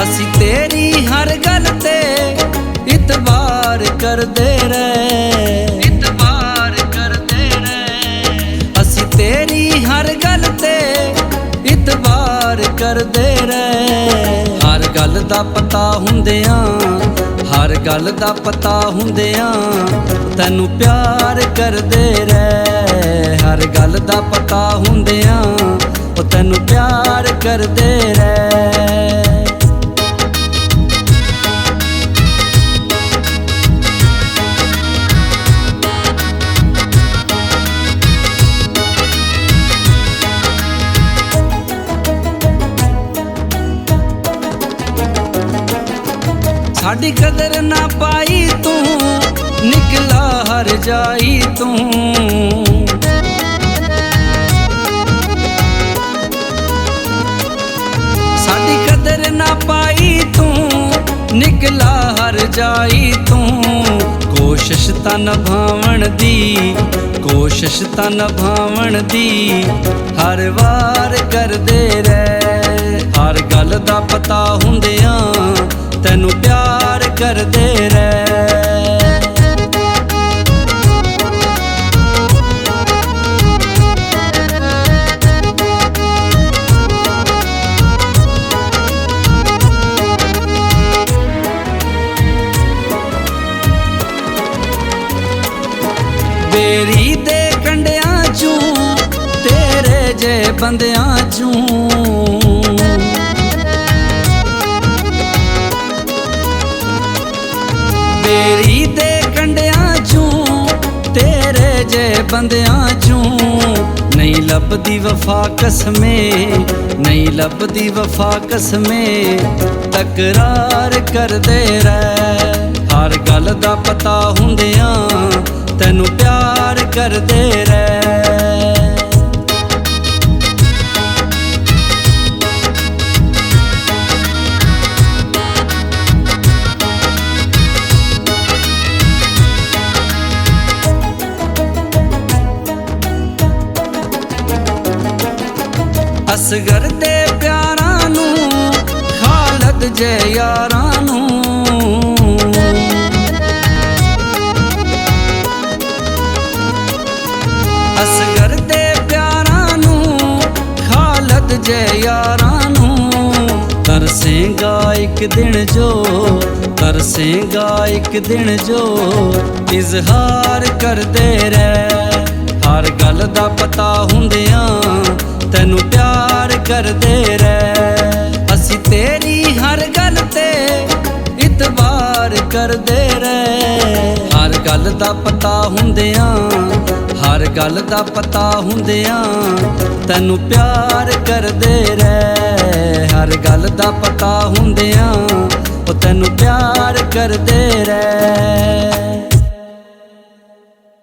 ਅਸੀਂ ਤੇਰੀ ਹਰ ਗੱਲ ਤੇ ਇਤਬਾਰ ਕਰਦੇ ਰਹੇ, ਇਤਬਾਰ ਕਰਦੇ ਰਹੇ। ਅਸੀਂ ਤੇਰੀ ਹਰ ਗੱਲ ਤੇ ਇਤਬਾਰ ਕਰਦੇ ਰਹੇ। ਹਰ ਗੱਲ ਦਾ ਪਤਾ ਹੁੰਦਿਆਂ, ਹਰ ਗੱਲ ਦਾ ਪਤਾ ਹੁੰਦਿਆਂ ਤੈਨੂੰ ਪਿਆਰ ਕਰਦੇ ਰਹੇ। ਹਰ ਗੱਲ ਦਾ ਪਤਾ ਹੁੰਦਿਆਂ ਉਹ ਤੈਨੂੰ ਪਿਆਰ ਕਰਦੇ ਰਹੇ। साड़ी कदर ना पाई तू निकला हर जाई तू। साड़ी कदर ना पाई तू निकला हर जाई तू। कोशिश तां निभावण दी, कोशिश तां निभावण दी हर वार करदे रहे। हर गल दा पता हुंदियां तैनू प्यार करदे रहे। बेरी दे कंडियां चूं तेरे जे बंदियां चूं। बेरी दे कंडियां चूं तेरे जे बंदियां चूं। नहीं लभदी वफा कसमें, नहीं लभदी वफा कसमें तकरार करदे रहे। हर गल दा पता हुंदियां तैनू प्यार करदे रहे। असगर दे प्यारां नू खालद जे यारां नू। असगर दे प्यारां नू खालद जे यारां नू। तरसेगा एक दिन जो, तरसेगा एक दिन जो इजहार करदे रहे। हर गल दा पता हुंदियां तैनू प्यार करदे रहे। असी तेरी हर गल ते इतबार करदे रहे। हर गल दा पता हुंदियां, हर गल दा पता हुंदियां तैनू प्यार करदे रहे। हर गल दा पता हुंदियां ओ तैनू प्यार करदे रहे।